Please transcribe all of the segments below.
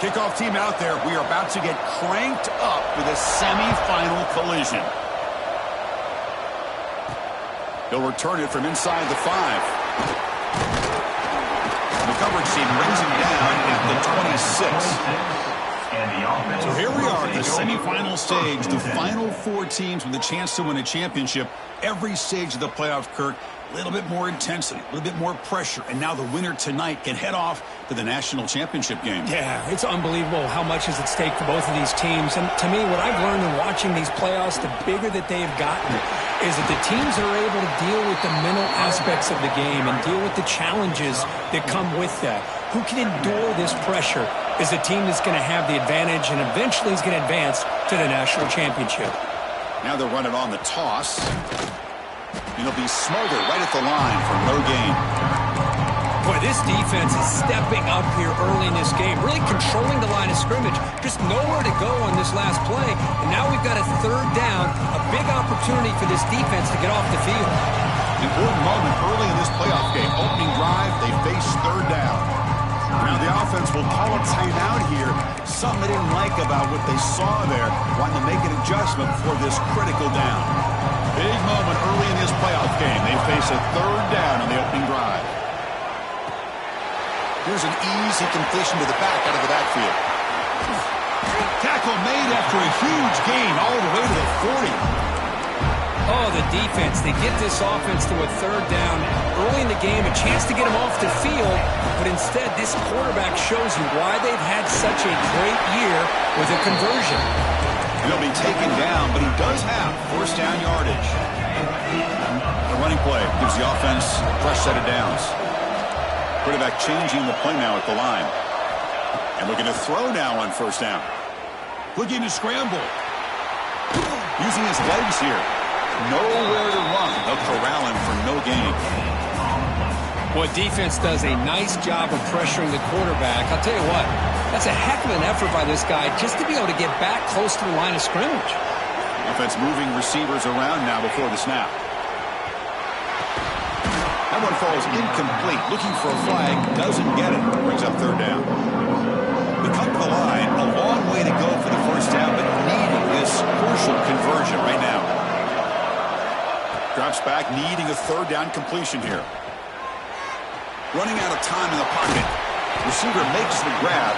Kickoff team out there. We are about to get cranked up with a semifinal collision. He'll return it from inside the 5. The coverage team brings him down at the 26. So here we are at the semifinal stage, the final 4 teams with a chance to win a championship. Every stage of the playoff, Kirk, a little bit more intensity, a little bit more pressure, and now the winner tonight can head off to the national championship game. Yeah, it's unbelievable how much is at stake for both of these teams. And to me, what I've learned in watching these playoffs, the bigger that they've gotten, is that the teams are able to deal with the mental aspects of the game and deal with the challenges that come with that. Who can endure this pressure is the team that's going to have the advantage and eventually is going to advance to the national championship. Now they're running on the toss. And he'll be smothered right at the line for no gain. Boy, this defense is stepping up here early in this game, really controlling the line of scrimmage. Just nowhere to go on this last play. And now we've got a 3rd down, a big opportunity for this defense to get off the field. Important moment early in this playoff game. Opening drive, they face 3rd down. Now the offense will call a timeout here. Something they didn't like about what they saw there. Wanting to make an adjustment for this critical down. Big moment early in this playoff game. They face a 3rd down on the opening drive. Here's an easy completion to the back out of the backfield. Tackle made after a huge gain all the way to the 40. Oh, the defense. They get this offense to a 3rd down early in the game, a chance to get them off the field, but instead this quarterback shows you why they've had such a great year with a conversion. He'll be taken down, but he does have 1st down yardage. The running play gives the offense a fresh set of downs. Quarterback changing the play now at the line. And looking to throw now on 1st down. Looking to scramble. Using his legs here. Nowhere to run. They'll corral him for no gain. Boy, defense does a nice job of pressuring the quarterback. I'll tell you what, that's a heck of an effort by this guy just to be able to get back close to the line of scrimmage. Offense moving receivers around now before the snap. That one falls incomplete. Looking for a flag. Doesn't get it. Brings up 3rd down. They come to the line. A long way to go for the 1st down, but needing this crucial conversion right now. Drops back, needing a 3rd down completion here. Running out of time in the pocket. Receiver makes the grab.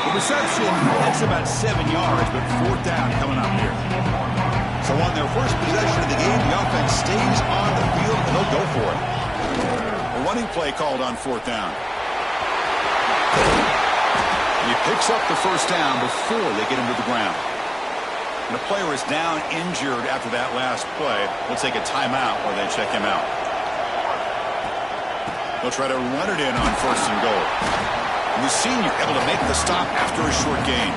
The reception, that's about 7 yards, but 4th down coming up here. So on their first possession of the game, the offense stays on the field, and they'll go for it. A running play called on 4th down. And he picks up the 1st down before they get him to the ground. And the player is down injured after that last play. We'll take a timeout while they check him out. They'll try to run it in on 1st and goal. And the senior able to make the stop after a short gain.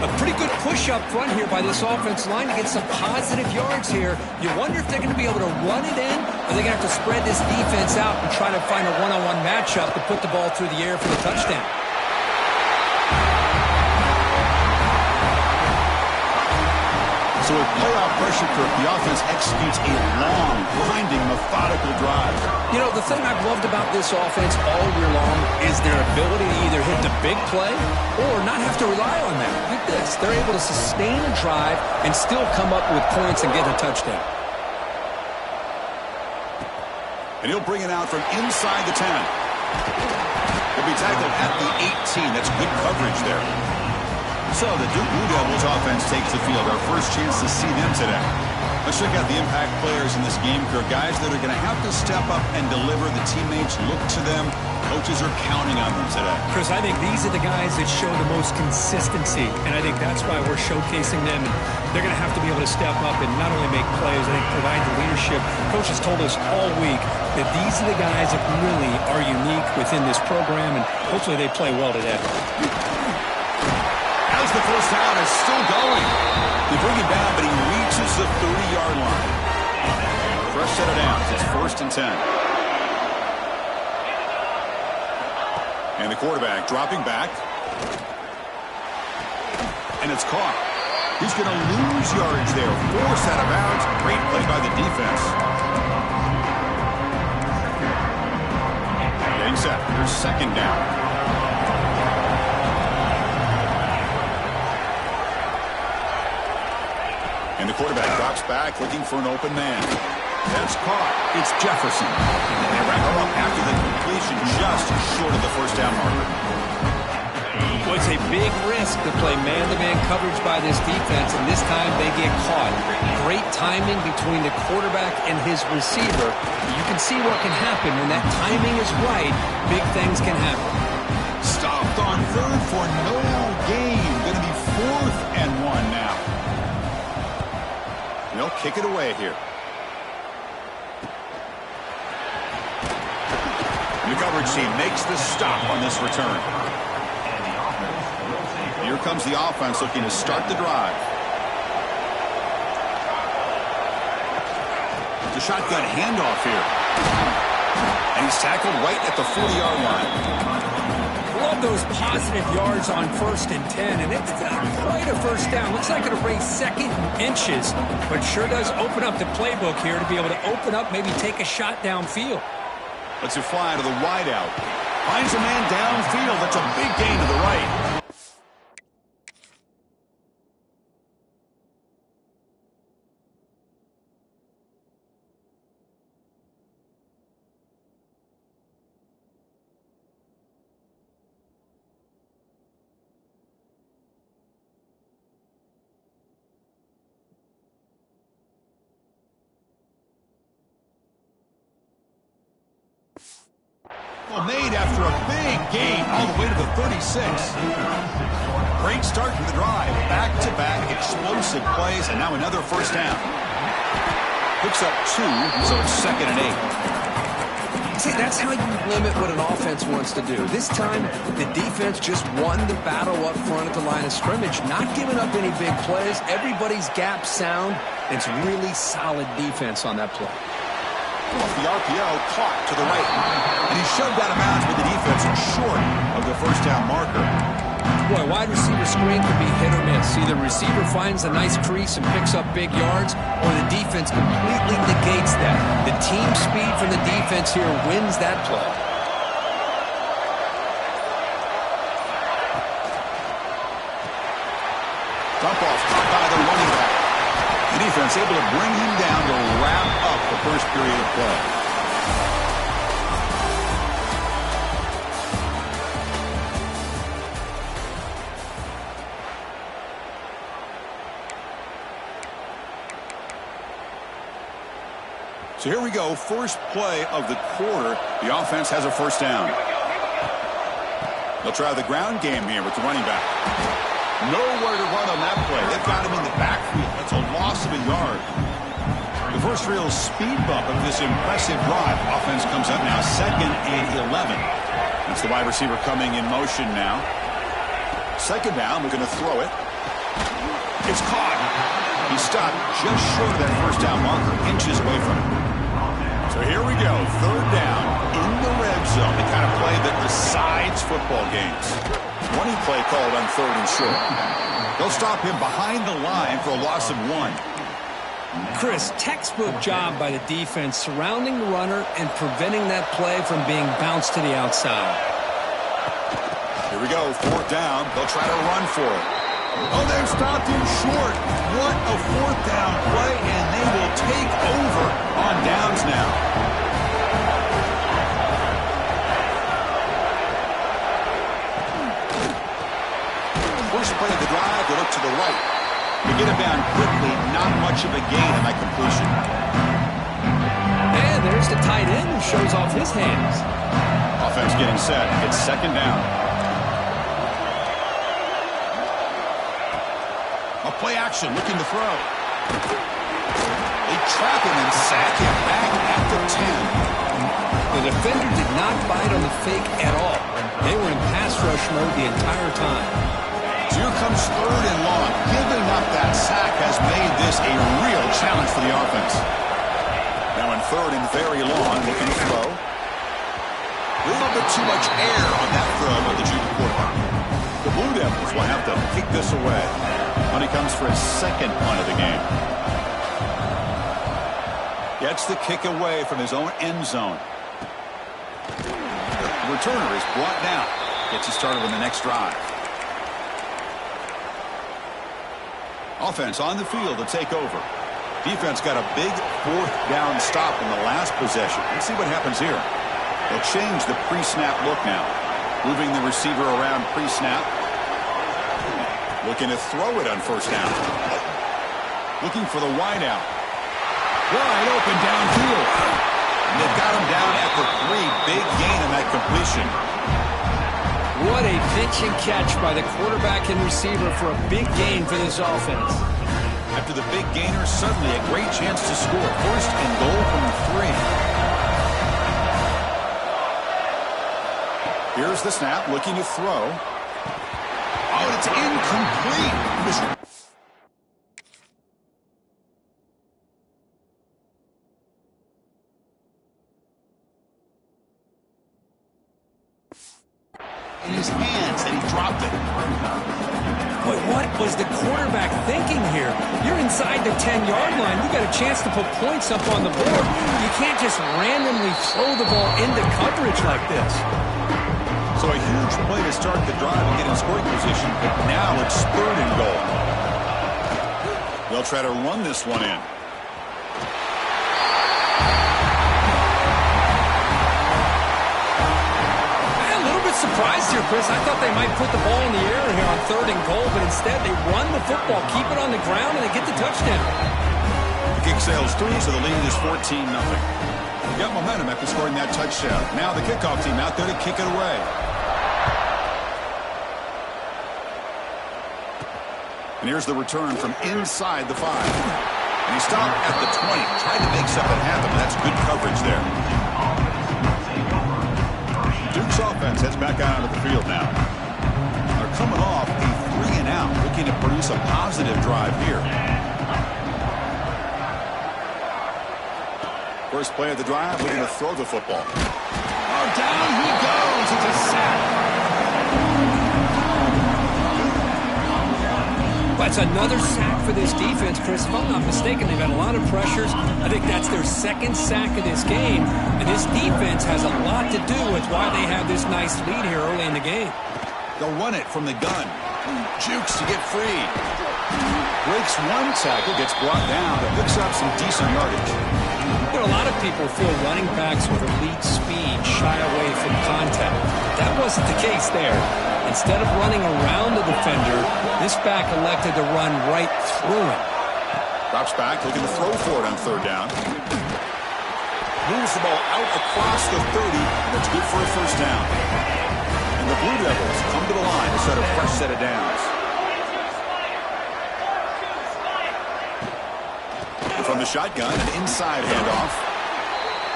A pretty good push up front here by this offense line to get some positive yards here. You wonder if they're going to be able to run it in, or they're going to have to spread this defense out and try to find a one-on-one matchup to put the ball through the air for the touchdown. So with playoff pressure, Kirk, the offense executes a long, grinding, methodical drive. You know, the thing I've loved about this offense all year long is their ability to either hit the big play or not have to rely on that. Like this, they're able to sustain a drive and still come up with points and get a touchdown. And he'll bring it out from inside the 10. He'll be tackled at the 18. That's good coverage there. So the Duke Blue Devils offense takes the field. Our first chance to see them today. Let's check out the impact players in this game. They're guys that are going to have to step up and deliver. The teammates look to them. Coaches are counting on them today. Chris, I think these are the guys that show the most consistency, and I think that's why we're showcasing them. And they're going to have to be able to step up and not only make plays, I think provide the leadership. Coach has told us all week that these are the guys that really are unique within this program, and hopefully they play well today. As the 1st down is still going. They bring him down, but he reaches the 30-yard line. Fresh set of downs. It's 1st and 10. And the quarterback dropping back. And it's caught. He's going to lose yardage there. Forced out of bounds. Great play by the defense. Getting set. There's 2nd down. And the quarterback drops back looking for an open man. That's caught. It's Jefferson. And they wrap him up after the completion just short of the first down marker. Well, it's a big risk to play man-to-man coverage by this defense, and this time they get caught. Great timing between the quarterback and his receiver. You can see what can happen when that timing is right. Big things can happen. Stopped on third for no gain. Going to be 4th and 1 now. They'll kick it away here. The coverage team makes the stop on this return. Here comes the offense looking to start the drive. It's a shotgun handoff here. And he's tackled right at the 40-yard line. Love those positive yards on 1st and 10, and it's not quite a first down. Looks like it'll bring 2nd inches, but sure does open up the playbook here to be able to open up, maybe take a shot downfield. Let's it fly to the wideout. Finds a man downfield. That's a big gain to the right. Well, made after a big gain all the way to the 36. Great start to the drive. Back-to-back explosive plays, and now another first down. Picks up 2, so it's 2nd and 8. See, that's how you limit what an offense wants to do. This time, the defense just won the battle up front at the line of scrimmage, not giving up any big plays. Everybody's gap sound. It's really solid defense on that play. Off the RPO, caught to the right. And he shoved out of bounds with the defense short of the first down marker. Boy, wide receiver screen can be hit or miss. Either receiver finds a nice crease and picks up big yards, or the defense completely negates that. The team speed from the defense here wins that play. Dump-off caught by the running back. The defense able to bring him down to wrap up the first period of play. So here we go, first play of the quarter. The offense has a first down. They'll try the ground game here with the running back. Nowhere to run on that play. They've got him in the backfield. That's a loss of a yard. The first real speed bump of this impressive drive. Offense comes up now 2nd and 11. That's the wide receiver coming in motion now. 2nd down, we're going to throw it. It's caught. He stopped just short of that first down marker, inches away from it. So here we go, 3rd down in the red zone. The kind of play that decides football games. 20 play called on 3rd and short. They'll stop him behind the line for a loss of 1. Chris, textbook job by the defense surrounding the runner and preventing that play from being bounced to the outside. Here we go, 4th down. They'll try to run for it. Oh, they've stopped him short. What a 4th down play, and they will take over on downs now. First play of the drive, they look to the right. They get him down quickly, not much of a gain on that completion. And there's the tight end who shows off his hands. Offense getting set. It's 2nd down. A play action, looking to throw. They trap him and sack him back at the 10. The defender did not bite on the fake at all. They were in pass rush mode the entire time. So here comes 3rd and long. Giving up that sack has made this a real challenge for the offense. Now in 3rd and very long, looking to throw. A little bit too much air on that throw by the junior quarterback. The Blue Devils will have to kick this away. When he comes for his 2nd punt of the game. Gets the kick away from his own end zone. The returner is brought down. Gets you started on the next drive. Offense on the field to take over. Defense got a big fourth down stop in the last possession. Let's see what happens here. They'll change the pre-snap look now. Moving the receiver around pre-snap. Looking to throw it on first down. Looking for the wideout. Wide open downfield. And they've got him down at the 3. Big gain on that completion. What a pitch and catch by the quarterback and receiver for a big gain for this offense. After the big gainer, suddenly a great chance to score. First and goal from the 3. Here's the snap, looking to throw. Oh, it's incomplete. In his hands, and he dropped it. But what was the quarterback thinking here? You're inside the 10-yard line. You got a chance to put points up on the board. You can't just randomly throw the ball into coverage like this. So a huge play to start the drive and get in scoring position, but now it's 3rd and goal. They'll try to run this one in. Surprised here, Chris. I thought they might put the ball in the air here on 3rd and goal, but instead they run the football, keep it on the ground, and they get the touchdown. The kick sails through, so the lead is 14-0. Got momentum after scoring that touchdown. Now the kickoff team out there to kick it away. And here's the return from inside the 5. And he stopped at the 20. Tried to make something happen, but that's good coverage there. Duke's offense heads back out onto the field now. They're coming off a 3-and-out, looking to produce a positive drive here. First play of the drive, looking to throw the football. Oh, down he goes. It's a sack. That's another sack for this defense, Chris. If I'm not mistaken, they've had a lot of pressures. I think that's their 2nd sack of this game. And this defense has a lot to do with why they have this nice lead here early in the game. They'll run it from the gun. Jukes to get free. Breaks one tackle, gets brought down, but picks up some decent yardage. There are a lot of people feel running backs with elite speed shy away from contact. That wasn't the case there. Instead of running around the defender, this back elected to run right through him. Drops back, looking to throw for it on 3rd down. Moves the ball out across the 30, and it's good for a first down. And the Blue Devils come to the line to set a fresh set of downs. And from the shotgun, an inside handoff.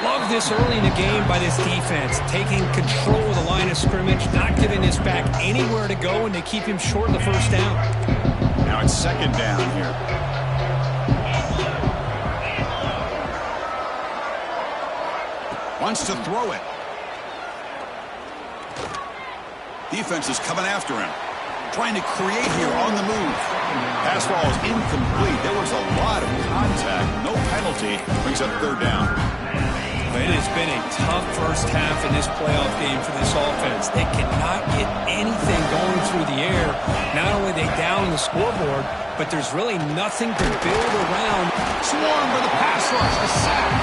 Love this early in the game by this defense, taking control of the line of scrimmage, not giving this back anywhere to go, and they keep him short of the first down. Now it's 2nd down here. Wants to throw it. Defense is coming after him. Trying to create here on the move. Pass ball is incomplete. There was a lot of contact. No penalty. Brings up 3rd down. It has been a tough first half in this playoff game for this offense. They cannot get anything going through the air. Not only are they down the scoreboard, but there's really nothing to build around. Swarm for the pass rush. A sack.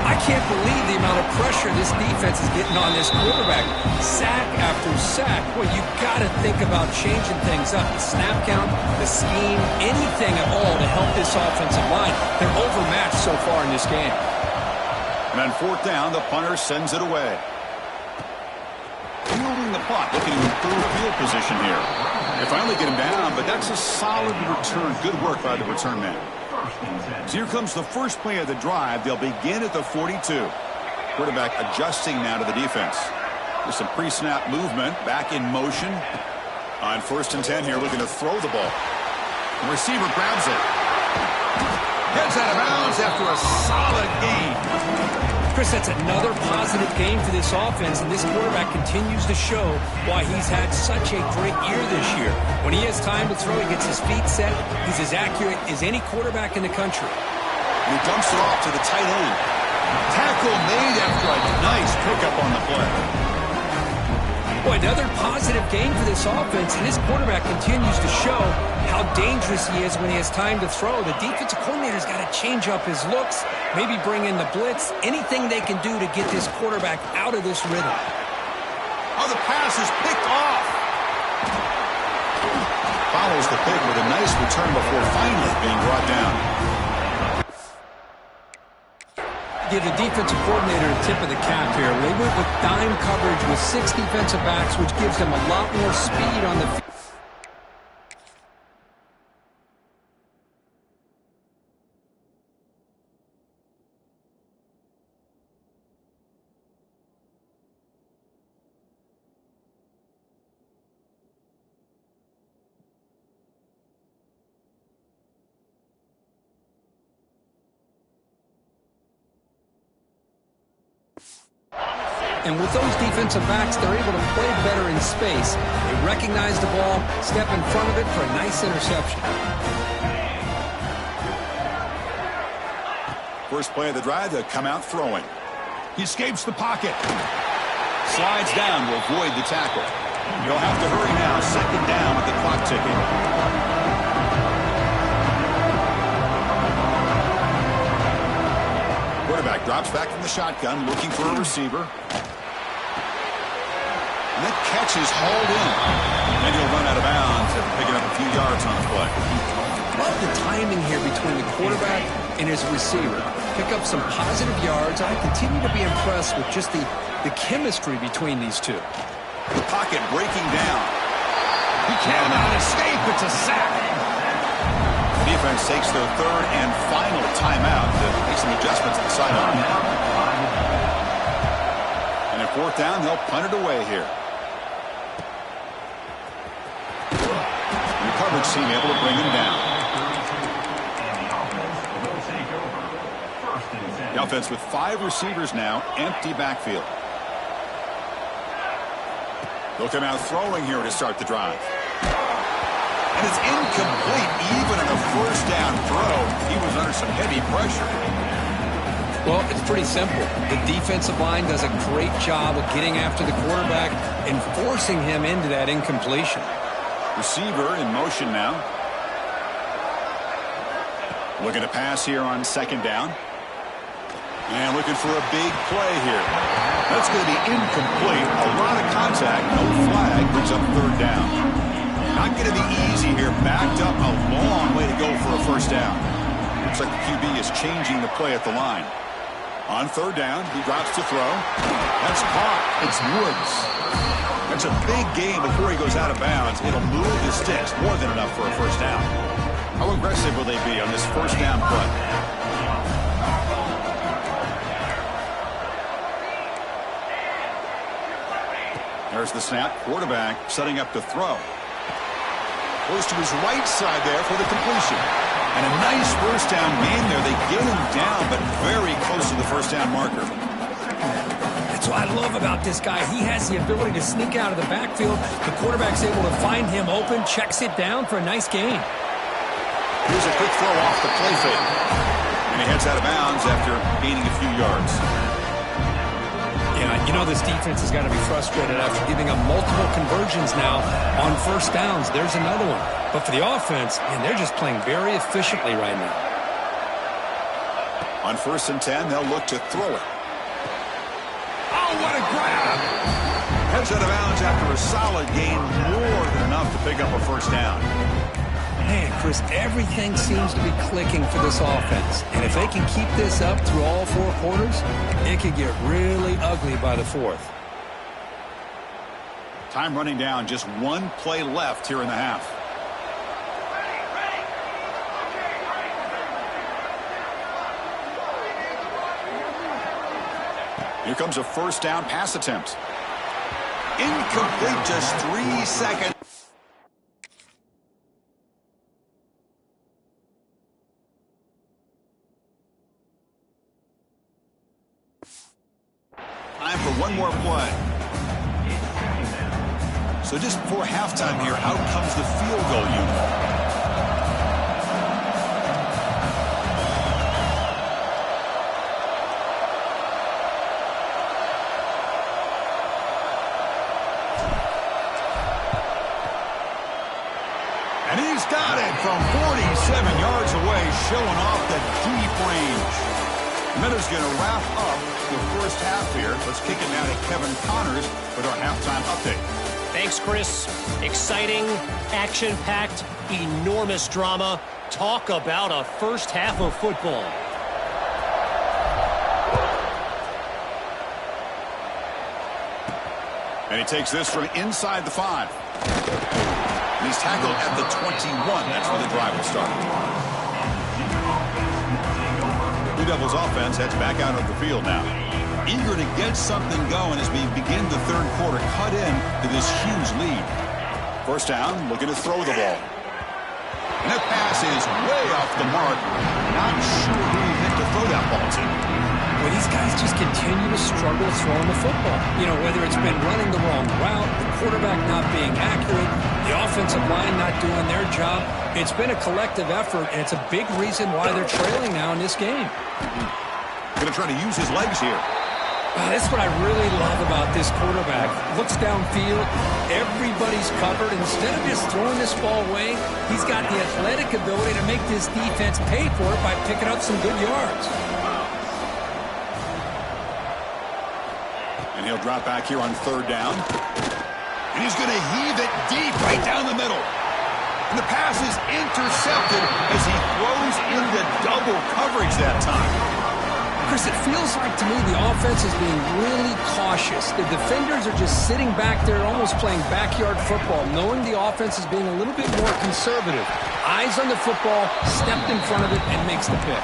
I can't believe the amount of pressure this defense is getting on this quarterback. Sack after sack. Well, you got to think about changing things up. The snap count, the scheme, anything at all to help this offensive line. They're overmatched so far in this game. And on 4th down, the punter sends it away. Fielding the punt, looking to improve field position here. They finally get him down, but that's a solid return. Good work by the return man. So here comes the first play of the drive. They'll begin at the 42. Quarterback adjusting now to the defense. There's some pre-snap movement, back in motion. On 1st and 10 here, looking to throw the ball. The receiver grabs it. Gets out of bounds after a solid gain. Chris, that's another positive game for this offense, and this quarterback continues to show why he's had such a great year this year. When he has time to throw, he gets his feet set. He's as accurate as any quarterback in the country. And he dumps it off to the tight end. Tackle made after a nice pickup on the play. Well, another positive game for this offense, and this quarterback continues to show how dangerous he is when he has time to throw. The defensive coordinator's got to change up his looks, maybe bring in the blitz, anything they can do to get this quarterback out of this rhythm. Oh, the pass is picked off. Follows the pick with a nice return before finally being brought down. Give the defensive coordinator a tip of the cap here. They went with dime coverage with 6 defensive backs, which gives them a lot more speed on the field. And with those defensive backs, they're able to play better in space. They recognize the ball, step in front of it for a nice interception. First play of the drive, they'll come out throwing. He escapes the pocket. Slides down to avoid the tackle. You'll have to hurry now. Second down with the clock ticking. Quarterback drops back from the shotgun, looking for a receiver. And that catch is hauled in. And he'll run out of bounds after picking up a few yards on the play. Love the timing here between the quarterback and his receiver. Pick up some positive yards. I continue to be impressed with just the chemistry between these two. The pocket breaking down. He cannot escape. It's a sack. The defense takes their third and final timeout to make some adjustments at the sideline. And at fourth down, they'll punt it away here. And the coverage team able to bring him down. The offense with 5 receivers now, empty backfield. They'll come out throwing here to start the drive. And it's incomplete. Even in a first down throw, he was under some heavy pressure. Well, it's pretty simple. The defensive line does a great job of getting after the quarterback and forcing him into that incompletion. Receiver in motion now. Looking to pass here on second down. And looking for a big play here. That's going to be incomplete. A lot of contact. No flag. Brings up third down. Not going to be easy here. Backed up a long way to go for a first down. Looks like the QB is changing the play at the line. On third down, he drops to throw. That's caught. It's Woods. That's a big gain before he goes out of bounds. It'll move the sticks. More than enough for a first down. How aggressive will they be on this first down play? There's the snap. Quarterback setting up to throw. Goes to his right side there for the completion. And a nice first down gain there. They get him down, but very close to the first down marker. That's what I love about this guy. He has the ability to sneak out of the backfield. The quarterback's able to find him open, checks it down for a nice gain. Here's a quick throw off the play fake. And he heads out of bounds after gaining a few yards. Yeah, you know this defense has got to be frustrated after giving up multiple conversions now on first downs. There's another one. But for the offense, man, they're just playing very efficiently right now. On 1st and 10, they'll look to throw it. Oh, what a grab! Heads out of bounds after a solid gain, more than enough to pick up a first down. Man, Chris, everything seems to be clicking for this offense. And if they can keep this up through all 4 quarters, it could get really ugly by the 4th. Time running down, just 1 play left here in the half. Here comes a first down pass attempt. Incomplete, just 3 seconds. Time for one more play. So just before halftime here, out comes the field goal unit. He's got it from 47 yards away, showing off the deep range. Miller's going to wrap up the first half here. Let's kick it now to Kevin Connors with our halftime update. Thanks, Chris. Exciting, action-packed, enormous drama. Talk about a first half of football. And he takes this from inside the 5. And he's tackled at the 21. That's where the drive will start. Blue Devils offense heads back out of the field now. Eager to get something going as we begin the third quarter. Cut in to this huge lead. First down, looking to throw the ball. And that pass is way off the mark. Not sure who he hit to throw that ball to. Well, these guys just continue to struggle throwing the football. You know, whether it's been running the wrong route, the quarterback not being accurate, the offensive line not doing their job. It's been a collective effort, and it's a big reason why they're trailing now in this game. Going to try to use his legs here. That's what I really love about this quarterback. Looks downfield, everybody's covered. Instead of just throwing this ball away, he's got the athletic ability to make this defense pay for it by picking up some good yards. And he'll drop back here on third down. And he's going to heave it deep right down the middle. And the pass is intercepted as he throws into double coverage that time. Chris, it feels like to me the offense is being really cautious. The defenders are just sitting back there almost playing backyard football, knowing the offense is being a little bit more conservative. Eyes on the football, stepped in front of it, and makes the pick.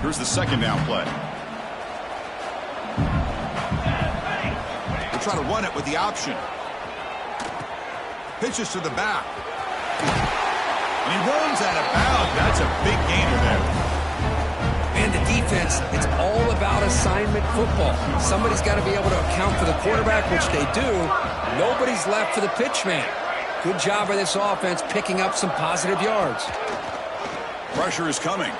Here's the second down play. Try to run it with the option. Pitches to the back. And he runs out of bounds. That's a big gainer there. And the defense, it's all about assignment football. Somebody's got to be able to account for the quarterback, which they do. Nobody's left for the pitch man. Good job by this offense picking up some positive yards. Pressure is coming.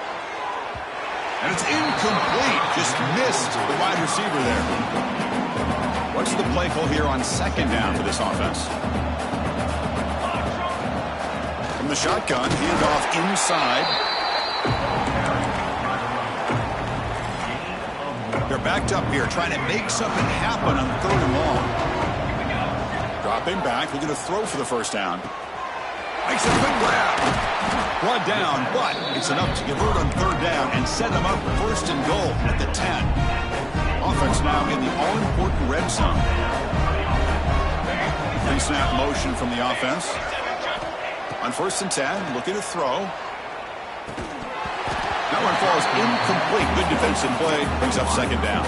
And it's incomplete. Just missed the wide receiver there. What's the play call here on second down for this offense? From the shotgun, handoff inside. They're backed up here, trying to make something happen on third and long. Dropping back, looking to throw for the first down. Makes a good grab. Brought down, but it's enough to convert on third down and set them up first and goal at the 10. Offense now in the all-important red zone. Pre-snap motion from the offense. On first and 10, looking to throw. That one falls incomplete. Good defensive play. Brings up second down.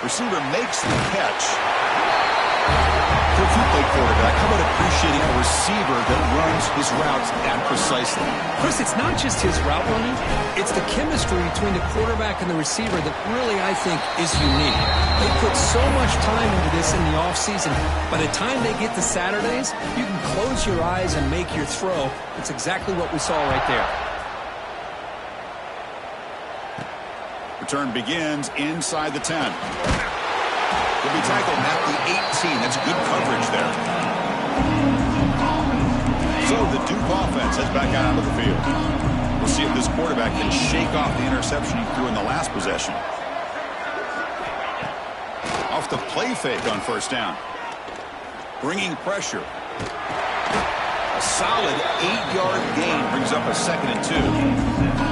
Receiver makes the catch. If you play quarterback, how about appreciating a receiver that runs his routes that precisely? Chris, it's not just his route running. It's the chemistry between the quarterback and the receiver that really, I think, is unique. They put so much time into this in the offseason. By the time they get to Saturdays, you can close your eyes and make your throw. It's exactly what we saw right there. Return begins inside the 10. Will be tackled at the 18. That's good coverage there. So the Duke offense heads back out of the field. We'll see if this quarterback can shake off the interception he threw in the last possession. Off the play fake on first down. Bringing pressure. A solid 8-yard gain brings up a 2nd and 2.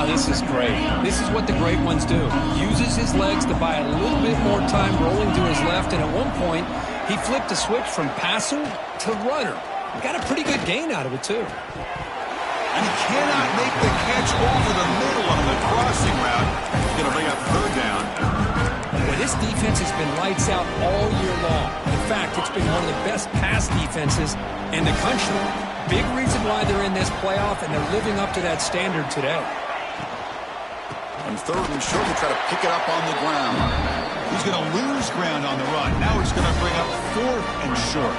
This is great. This is what the great ones do. Uses his legs to buy a little bit more time rolling to his left, and at one point, he flipped a switch from passer to runner. Got a pretty good gain out of it, too. And he cannot make the catch over the middle on the crossing route. He's going to bring up third down. Well, this defense has been lights out all year long. In fact, it's been one of the best pass defenses in the country. Big reason why they're in this playoff, and they're living up to that standard today. On third and short, we'll try to pick it up on the ground. He's going to lose ground on the run. Now he's going to bring up 4th and short.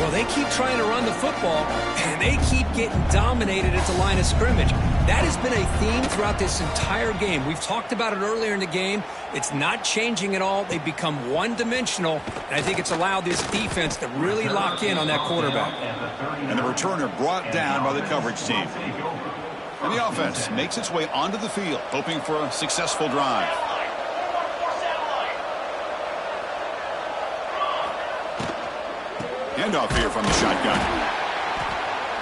Well, they keep trying to run the football, and they keep getting dominated at the line of scrimmage. That has been a theme throughout this entire game. We've talked about it earlier in the game. It's not changing at all. They've become one-dimensional, and I think it's allowed this defense to really lock in on that quarterback. And the returner brought down by the coverage team. And the offense makes its way onto the field, hoping for a successful drive. Handoff here from the shotgun.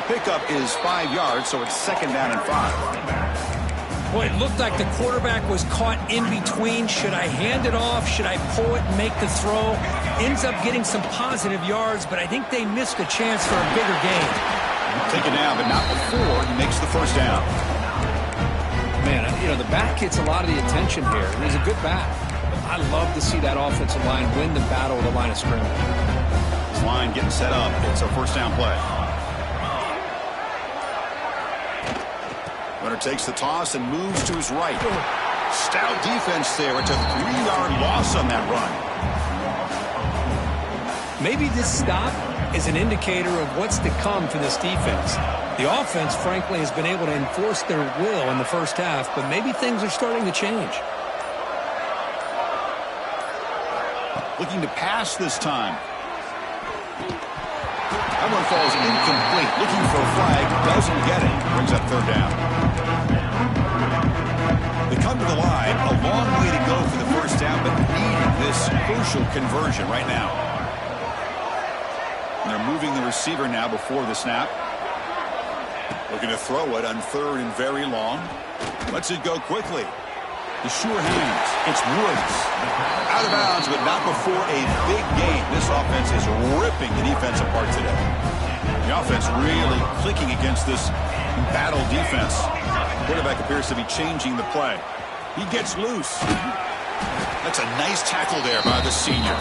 Pickup is 5 yards, so it's 2nd down and 5. Boy, it looked like the quarterback was caught in between. Should I hand it off? Should I pull it and make the throw? Ends up getting some positive yards, but I think they missed a chance for a bigger gain. Taken down, but not before he makes the 1st down. Man, you know, the back gets a lot of the attention here. It was a good back. I love to see that offensive line win the battle of the line of scrimmage. This line getting set up. It's a 1st down play. Runner takes the toss and moves to his right. Stout defense there. It's a 3-yard loss on that run. Maybe this stop is an indicator of what's to come for this defense. The offense, frankly, has been able to enforce their will in the first half, but maybe things are starting to change. Looking to pass this time. That one falls incomplete. Looking for a flag. Doesn't get it. Brings up 3rd down. They come to the line. A long way to go for the 1st down, but needing this crucial conversion right now. And they're moving the receiver now before the snap. Looking to throw it on 3rd and very long. Lets it go quickly. The sure hands. It's Woods. Out of bounds, but not before a big game. This offense is ripping the defense apart today. The offense really clicking against this battle defense. Quarterback appears to be changing the play. He gets loose. That's a nice tackle there by the senior.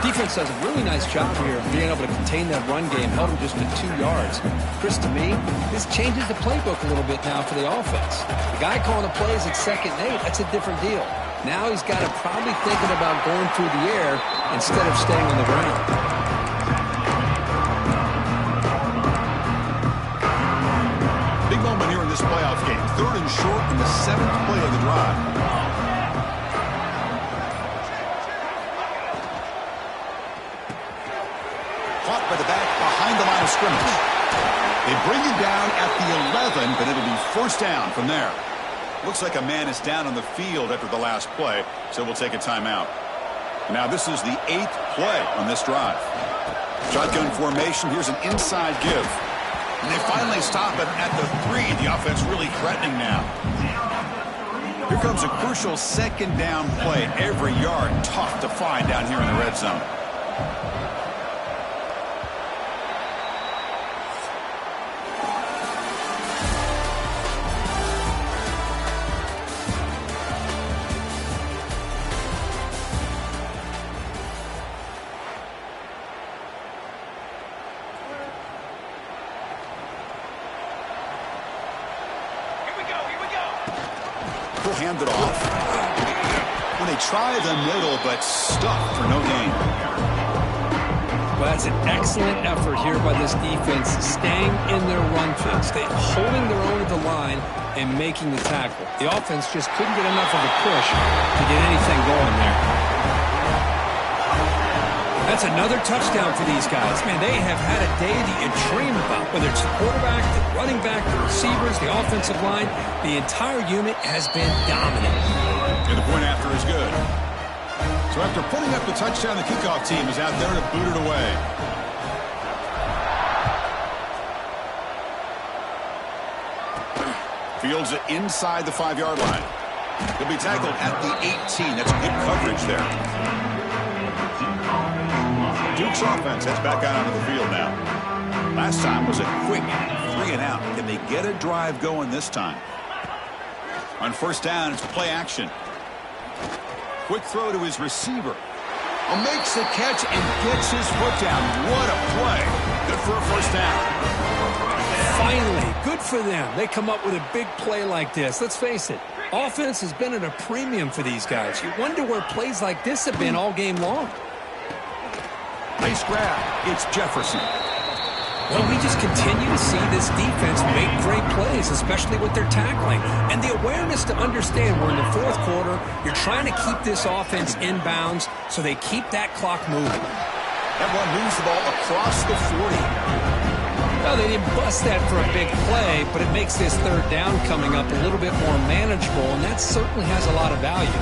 Defense does a really nice job here of being able to contain that run game. Held him just to 2 yards. Chris, to me, this changes the playbook a little bit now for the offense. The guy calling the plays at 2nd and 8, that's a different deal. Now he's got to probably thinking about going through the air instead of staying on the ground. Big moment here in this playoff game. 3rd and short in the 7th play of the drive. Caught by the back behind the line of scrimmage. They bring him down at the 11, but it'll be 1st down from there. Looks like a man is down on the field after the last play, so we'll take a timeout. Now this is the 8th play on this drive. Shotgun formation. Here's an inside give. And they finally stop it at the 3. The offense really threatening now. Here comes a crucial 2nd down play. Every yard tough to find down here in the red zone. He'll hand it off. When they try the middle, but stuck for no gain. Well, that's an excellent effort here by this defense, staying in their run fix, holding their own at the line and making the tackle. The offense just couldn't get enough of a push to get anything going there. That's another touchdown for these guys. Man, they have had a day that you dream about. Whether it's the quarterback, the running back, the receivers, the offensive line, the entire unit has been dominant. And the point after is good. So after putting up the touchdown, the kickoff team is out there to boot it away. Fields it inside the 5-yard line. He'll be tackled at the 18. That's good coverage there. Duke's offense heads back out onto the field now. Last time was a quick 3 and out. Can they get a drive going this time? On 1st down, it's play action. Quick throw to his receiver. Makes the catch and gets his foot down. What a play. Good for a 1st down. Finally, good for them. They come up with a big play like this. Let's face it, Offense has been at a premium for these guys. You wonder where plays like this have been all game long. Nice grab. It's Jefferson. Well, we just continue to see this defense make great plays, especially with their tackling. And the awareness to understand we're in the fourth quarter, you're trying to keep this offense in bounds so they keep that clock moving. Everyone moves the ball across the 40. Well, they didn't bust that for a big play, but it makes this third down coming up a little bit more manageable, and that certainly has a lot of value.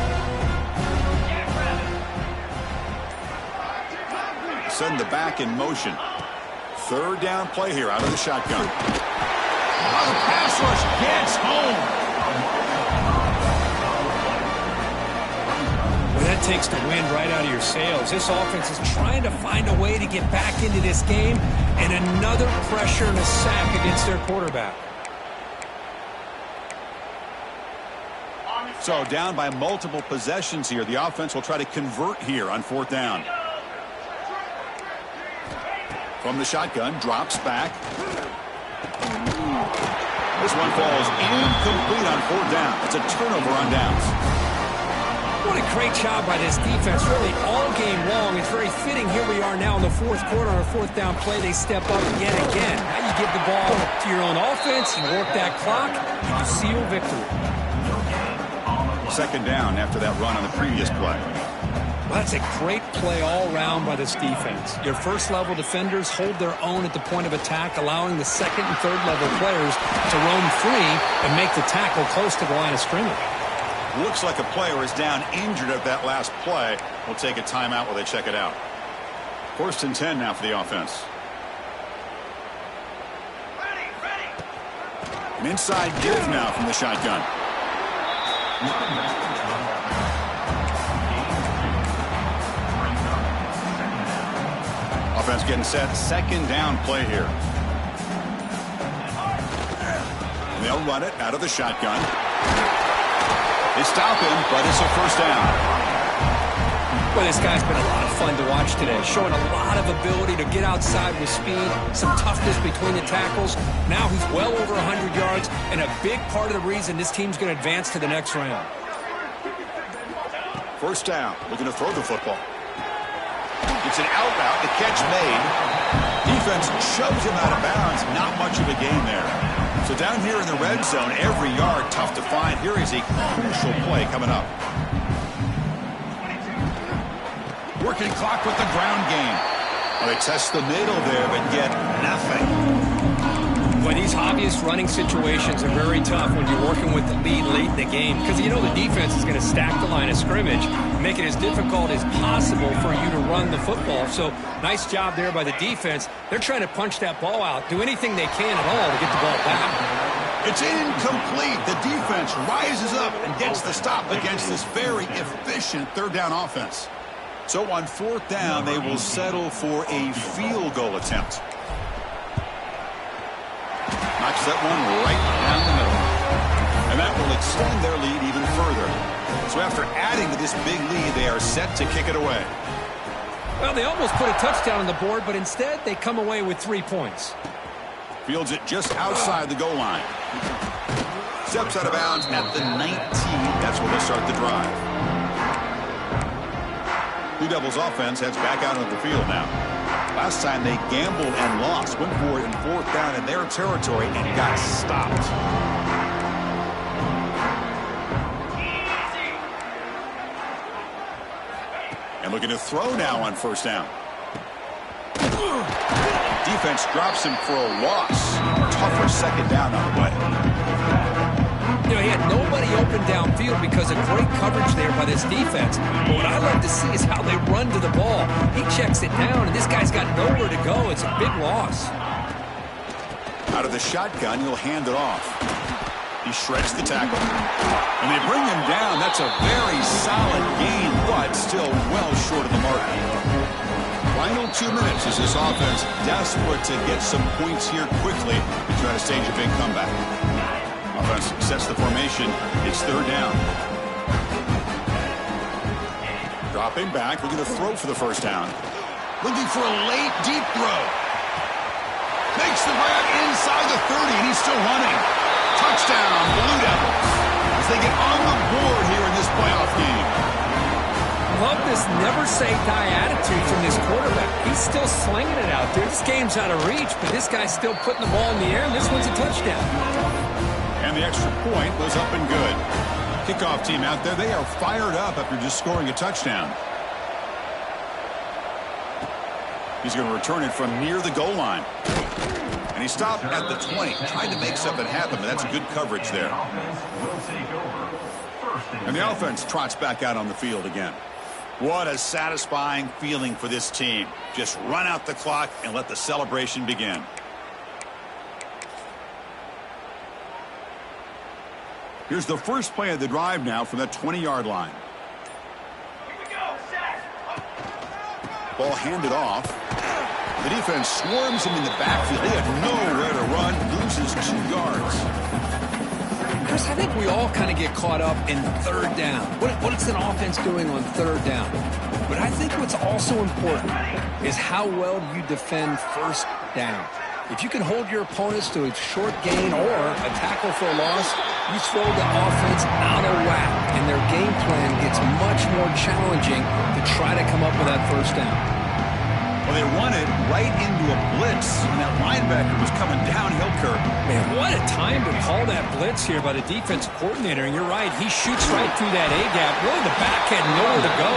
Send the back in motion. Third down play here out of the shotgun. Oh, the pass rush gets home. Well, that takes the wind right out of your sails. This offense is trying to find a way to get back into this game, and another pressure and a sack against their quarterback. So down by multiple possessions here. The offense will try to convert here on fourth down. From the shotgun, drops back. This one falls incomplete on fourth down. It's a turnover on downs. What a great job by this defense, really all game long. It's very fitting. Here we are now in the fourth quarter on a fourth down play. They step up yet again. Now you give the ball to your own offense, you work that clock, and you seal victory. Second down after that run on the previous play. Well, that's a great play all around by this defense. Your first-level defenders hold their own at the point of attack, allowing the second and third-level players to roam free and make the tackle close to the line of scrimmage. Looks like a player is down injured at that last play. We'll take a timeout while they check it out. First and 10 now for the offense. An inside give now from the shotgun. Offense getting set. Second down play here. And they'll run it out of the shotgun. They stop him, but it's a first down. Well, this guy's been a lot of fun to watch today, showing a lot of ability to get outside with speed, some toughness between the tackles. Now he's well over 100 yards, and a big part of the reason this team's going to advance to the next round. First down, looking to throw the football. It's an out route, the catch made. Defense shoves him out of bounds, not much of a gain there. So down here in the red zone, every yard tough to find. Here is a crucial play coming up. Working clock with the ground game. Well, they test the middle there, but get nothing. Well, these obvious running situations are very tough when you're working with the lead late in the game, because you know the defense is going to stack the line of scrimmage, make it as difficult as possible for you to run the football. So nice job there by the defense. They're trying to punch that ball out, do anything they can at all to get the ball back. It's incomplete. The defense rises up and gets the stop against this very efficient third down offense. So on fourth down, they will settle for a field goal attempt. Knocks that one right down the middle. And that will extend their lead even further. So after adding to this big lead, they are set to kick it away. Well, they almost put a touchdown on the board, but instead they come away with 3 points. Fields it just outside the goal line. Steps out of bounds at the 19. That's where they'll start the drive. Blue Devils offense heads back out of the field now. Last time they gambled and lost, went for it in fourth down in their territory and got stopped. And looking to throw now on first down. Defense drops him for a loss. Tougher second down on the way. You know, he had nobody open downfield because of great coverage there by this defense. But what I love to see is how they run to the ball. He checks it down, and this guy's got nowhere to go. It's a big loss. Out of the shotgun, he'll hand it off. He shreds the tackle. And they bring him down. That's a very solid gain, but still well short of the mark. Final 2 minutes as this offense desperate to get some points here quickly to try to stage a big comeback. Offense sets the formation. It's third down. Dropping back, looking to throw for the first down. Looking for a late, deep throw. Makes the grab inside the 30, and he's still running. Touchdown, Blue Devils. As they get on the love this never-say-die attitude from this quarterback. He's still slinging it out there. This game's out of reach, but this guy's still putting the ball in the air, and this one's a touchdown. And the extra point was up and good. Kickoff team out there, they are fired up after just scoring a touchdown. He's going to return it from near the goal line. And he stopped at the 20, tried to make something happen, but that's good coverage there. And the offense trots back out on the field again. What a satisfying feeling for this team. Just run out the clock and let the celebration begin. Here's the first play of the drive now from that 20-yard line. Ball handed off. The defense swarms him in the backfield. He had nowhere to run, loses 2 yards. Chris, I think we all kind of get caught up in third down. What is an offense doing on third down? But I think what's also important is how well you defend first down. If you can hold your opponents to a short gain or a tackle for a loss, you throw the offense out of whack, and their game plan gets much more challenging to try to come up with that first down. Well, they run it right into a blitz, and that linebacker was coming downhill, Kirk. Man, what a time to call that blitz here by the defensive coordinator. And you're right, he shoots right through that A-gap. Really, the back had nowhere to go.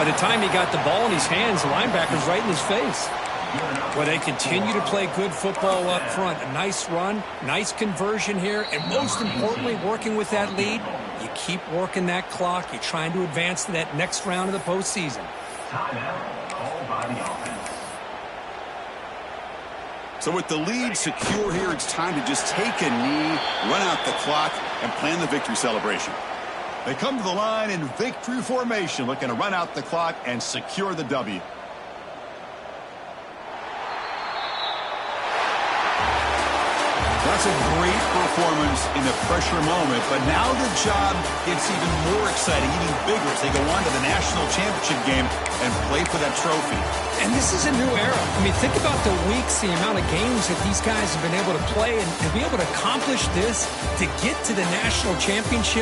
By the time he got the ball in his hands, the linebacker's right in his face. Well, they continue to play good football up front. A nice run, nice conversion here, and most importantly, working with that lead, you keep working that clock. You're trying to advance to that next round of the postseason. Timeout, called by the offense. So with the lead secure here, it's time to just take a knee, run out the clock, and plan the victory celebration. They come to the line in victory formation, looking to run out the clock and secure the W. That's a great performance in the pressure moment, but now the job gets even more exciting, even bigger as they go on to the national championship game and play for that trophy. And this is a new era. I mean, think about the weeks, the amount of games that these guys have been able to play, and to be able to accomplish this, to get to the national championship.